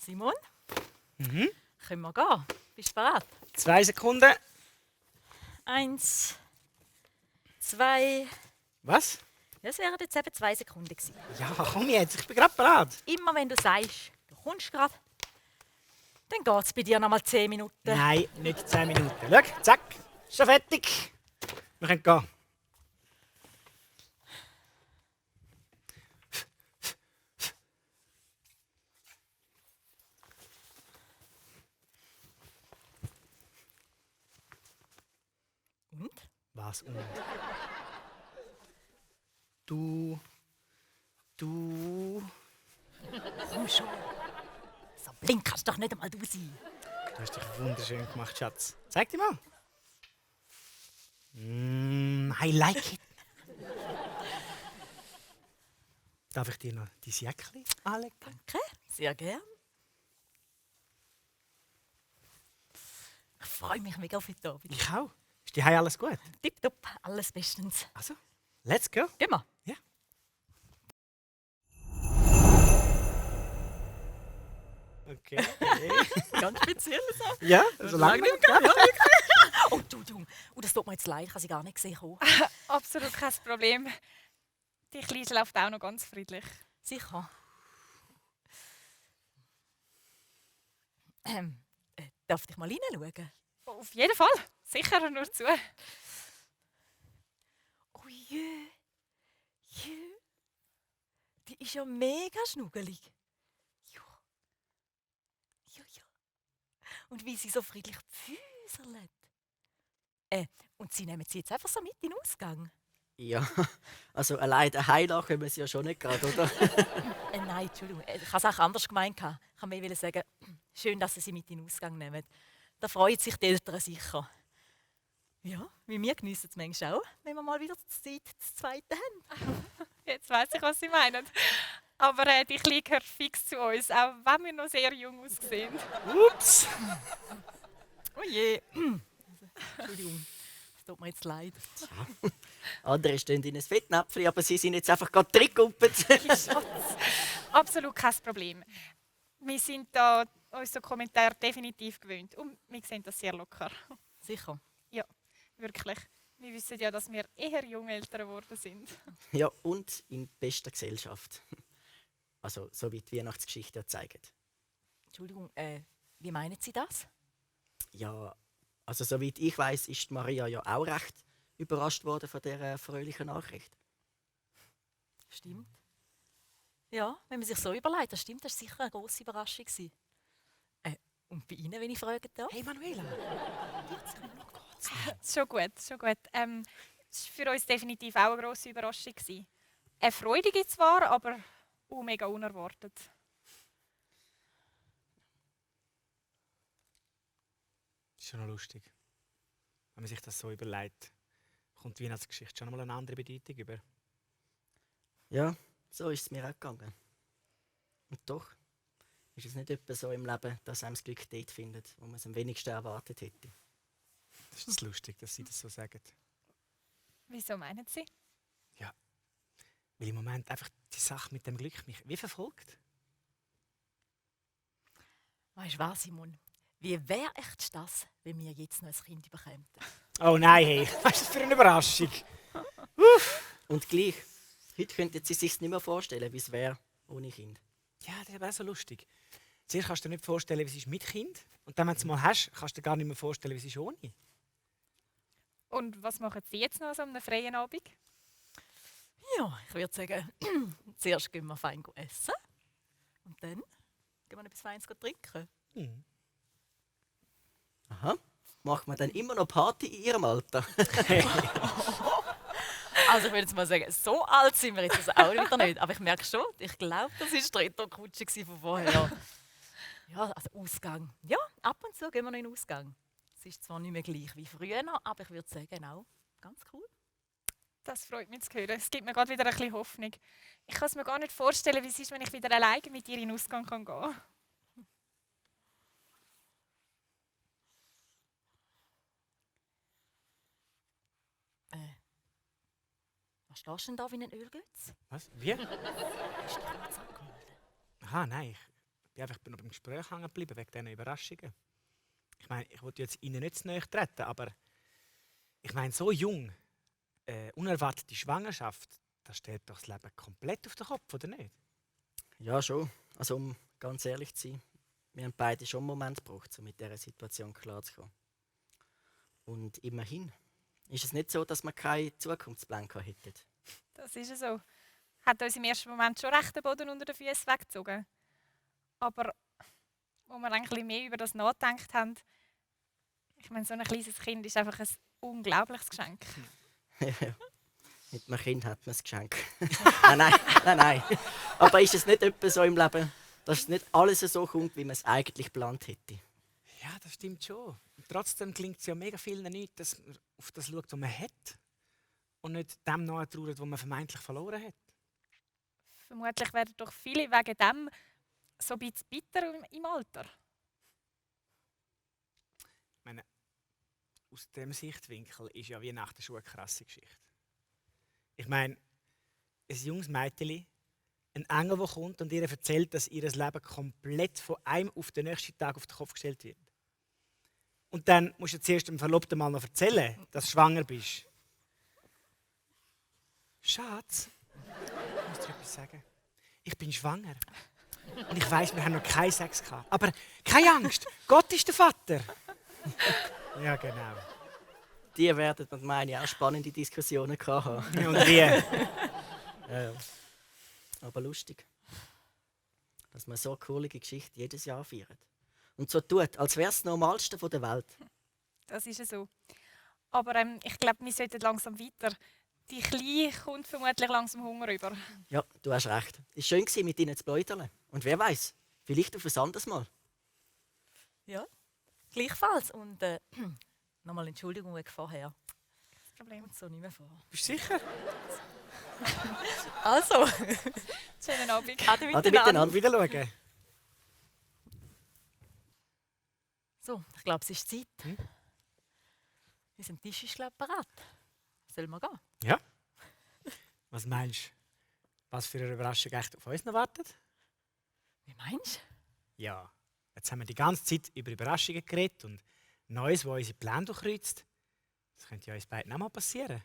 Simon, Mhm. können wir gehen? Bist du bereit? 2 Sekunden. 1, 2. Was? Das wären jetzt eben 2 Sekunden gewesen. Ja, komm jetzt, ich bin gerade bereit. Immer wenn du sagst, du kommst gerade, dann geht es bei dir noch mal 10 Minuten. Nein, nicht 10 Minuten. Schau, zack, schon fertig. Wir können gehen. Und? Was? Und? Du. Komm schon. So blink kannst du doch nicht einmal du sein. Du hast dich wunderschön gemacht, Schatz. Zeig dir mal. I like it. Darf ich dir noch dein Jäckchen anlegen? Danke, sehr gern. Ich freue mich mega auf heute Abend. Ich auch. Ist die Hause alles gut? Tipptopp, alles bestens. Also, let's go. Gehen wir. Ja. Okay. Ganz speziell so. Ja, so lange nicht mehr. Oh, Entschuldigung. Oh, das tut mir jetzt leid, ich habe sie gar nicht gesehen. Absolut kein Problem. Die Kleine läuft auch noch ganz friedlich. Sicher. Darf ich mal reinschauen? Auf jeden Fall. Sicher, nur zu. Oh je. Je. Die ist ja mega schnuggelig. Ja. Ja, ja. Und wie sie so friedlich pfüserlet. Und sie nehmen sie jetzt einfach so mit in den Ausgang? Ja, also allein daheim können wir sie ja schon nicht gerade, oder? Nein, Entschuldigung. Ich habe es auch anders gemeint. Ich wollte mir sagen, schön, dass Sie sie mit in den Ausgang nehmen. Da freuen sich die Eltern sicher. Ja, wie wir geniessen es manchmal auch, wenn wir mal wieder die Zeit das Zweite haben. Jetzt weiss ich, was Sie meinen. Aber die Kleine gehört fix zu uns, auch wenn wir noch sehr jung aussehen. Ups. Oh je. Entschuldigung, das tut mir jetzt leid. Andere stehen in ein Fettnäpfchen, aber sie sind jetzt einfach gerade reingekuppelt. Absolut kein Problem. Wir sind da unseren Kommentar definitiv gewöhnt und wir sehen das sehr locker. Sicher. Ja, wirklich. Wir wissen ja, dass wir eher junge Eltern geworden sind. Ja, und in bester Gesellschaft. Also, so wie die Weihnachtsgeschichte ja zeigt. Entschuldigung, wie meinen Sie das? Ja, also soweit ich weiß, ist Maria ja auch recht überrascht worden von dieser fröhlichen Nachricht. Stimmt. Ja, wenn man sich so überlegt, das stimmt, das war sicher eine grosse Überraschung gewesen. Und bei Ihnen, wenn ich fragen darf? Hey Manuela. Schon gut, schon gut. Es war für uns definitiv auch eine grosse Überraschung gewesen. Eine freudige zwar, aber auch mega unerwartet. Ist schon noch lustig. Wenn man sich das so überlegt, kommt die Weihnachtsgeschichte schon mal eine andere Bedeutung über. Ja, so ist es mir auch gegangen. Und doch ist es nicht etwa so im Leben, dass einem das Glück dort findet, wo man es am wenigsten erwartet hätte. Das ist lustig, dass Sie das so sagen. Wieso meinen Sie? Weil im Moment einfach die Sache mit dem Glück mich wie verfolgt. Weißt du was, Simon? Wie wäre echt das, wenn wir jetzt noch ein Kind bekämen? Oh nein, hey. Was ist das für eine Überraschung? Und gleich, heute könnten Sie sich nicht mehr vorstellen, wie es wäre ohne Kind. Ja, das ist aber auch so lustig. Zuerst kannst du dir nicht vorstellen, wie es ist mit Kind. Und dann, wenn du es mal hast, kannst du dir gar nicht mehr vorstellen, wie es ist ohne. Und was machen Sie jetzt noch an so einem freien Abend? Ja, ich würde sagen, zuerst gehen wir fein essen. Und dann gehen wir etwas Feines trinken. Aha. Macht man dann immer noch Party in Ihrem Alter? Also ich würde jetzt mal sagen, so alt sind wir jetzt also auch wieder nicht. Aber ich merke schon, ich glaube, das war die Retourkutsche von vorher. Ja, also Ausgang. Ja, ab und zu gehen wir noch in den Ausgang. Es ist zwar nicht mehr gleich wie früher, aber ich würde sagen, auch ganz cool. Das freut mich zu hören. Es gibt mir gerade wieder ein bisschen Hoffnung. Ich kann es mir gar nicht vorstellen, wie es ist, wenn ich wieder alleine mit ihr in den Ausgang gehen kann. Was stehst du denn da wie ein Ölgötz? Was? Wie? Hast du dich kurz angemeldet? Aha, nein. bin einfach noch beim Gespräch hängen geblieben, wegen diesen Überraschungen. Ich meine, ich wollte jetzt Ihnen nicht zu nahe treten, aber ich meine, so jung, unerwartete Schwangerschaft, das stellt doch das Leben komplett auf den Kopf, oder nicht? Ja, schon. Also, um ganz ehrlich zu sein, wir haben beide schon einen Moment gebraucht, um mit dieser Situation klarzukommen. Und immerhin ist es nicht so, dass wir keine Zukunftspläne hätten. Das ist ja so. Hat uns im ersten Moment schon recht den Boden unter den Füßen weggezogen. Aber wo wir ein bisschen mehr über das nachgedacht haben, ich meine, so ein kleines Kind ist einfach ein unglaubliches Geschenk. Ja, mit einem Kind hat man ein Geschenk. Nein. Aber ist es nicht etwa so im Leben, dass es nicht alles so kommt, wie man es eigentlich geplant hätte? Ja, das stimmt schon. Und trotzdem klingt es ja mega vielen nicht, dass man auf das schaut, was man hat und nicht dem nachtrauert, was man vermeintlich verloren hat. Vermutlich werden doch viele wegen dem so ein bisschen bitter im Alter. Ich meine, aus diesem Sichtwinkel ist ja Weihnachten schon eine krasse Geschichte. Ich meine, ein junges Mädchen, ein Engel, der kommt und ihr erzählt, dass ihr Leben komplett von einem auf den nächsten Tag auf den Kopf gestellt wird. Und dann musst du zuerst dem Verlobten mal noch erzählen, dass du schwanger bist. Schatz, ich muss dir etwas sagen. Ich bin schwanger. Und ich weiss, wir haben noch keinen Sex gehabt. Aber keine Angst, Gott ist der Vater. Ja, genau. Die werden und meine auch spannende Diskussionen haben. Und wie? Ja. Aber lustig, dass man so eine coole Geschichte jedes Jahr feiert. Und so tut, als wäre es das Normalste der Welt. Das ist ja so. Aber ich glaube, wir sollten langsam weiter. Die Kleine kommt vermutlich langsam Hunger über. Ja, du hast recht. Es war schön, mit ihnen zu pläudern. Und wer weiß, vielleicht auf ein anderes Mal. Ja, gleichfalls. Und nochmal Entschuldigung wegen vorher. Das Problem. Und so nicht mehr vor. Bist du sicher? Also, Schönen Abend. ade Ade miteinander. miteinander. Wieder schauen. So, ich glaube, es ist Zeit. Hm? Unser Tisch ist, glaube ich, bereit. Sollen wir gehen? Ja. Was meinst du, was für eine Überraschung echt auf uns noch wartet? Wie meinst du? Ja, jetzt haben wir die ganze Zeit über Überraschungen geredet und Neues, das unsere Pläne durchkreuzt. Das könnte ja uns beiden auch mal passieren.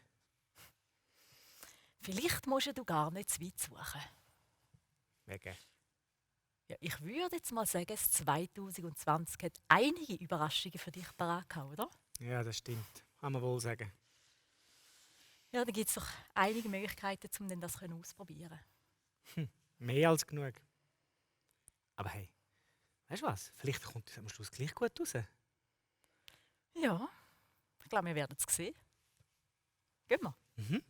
Vielleicht musst du gar nicht zu weit suchen. Wegen. Ja, ich würde jetzt mal sagen, das 2020 hat einige Überraschungen für dich parat gehabt, oder? Ja, das stimmt. Kann man wohl sagen. Ja, da gibt es doch einige Möglichkeiten, um das auszuprobieren. Mehr als genug. Aber hey, weißt du was? Vielleicht kommt es am Schluss gleich gut raus. Ja, ich glaube, wir werden es sehen. Gehen wir. Mhm.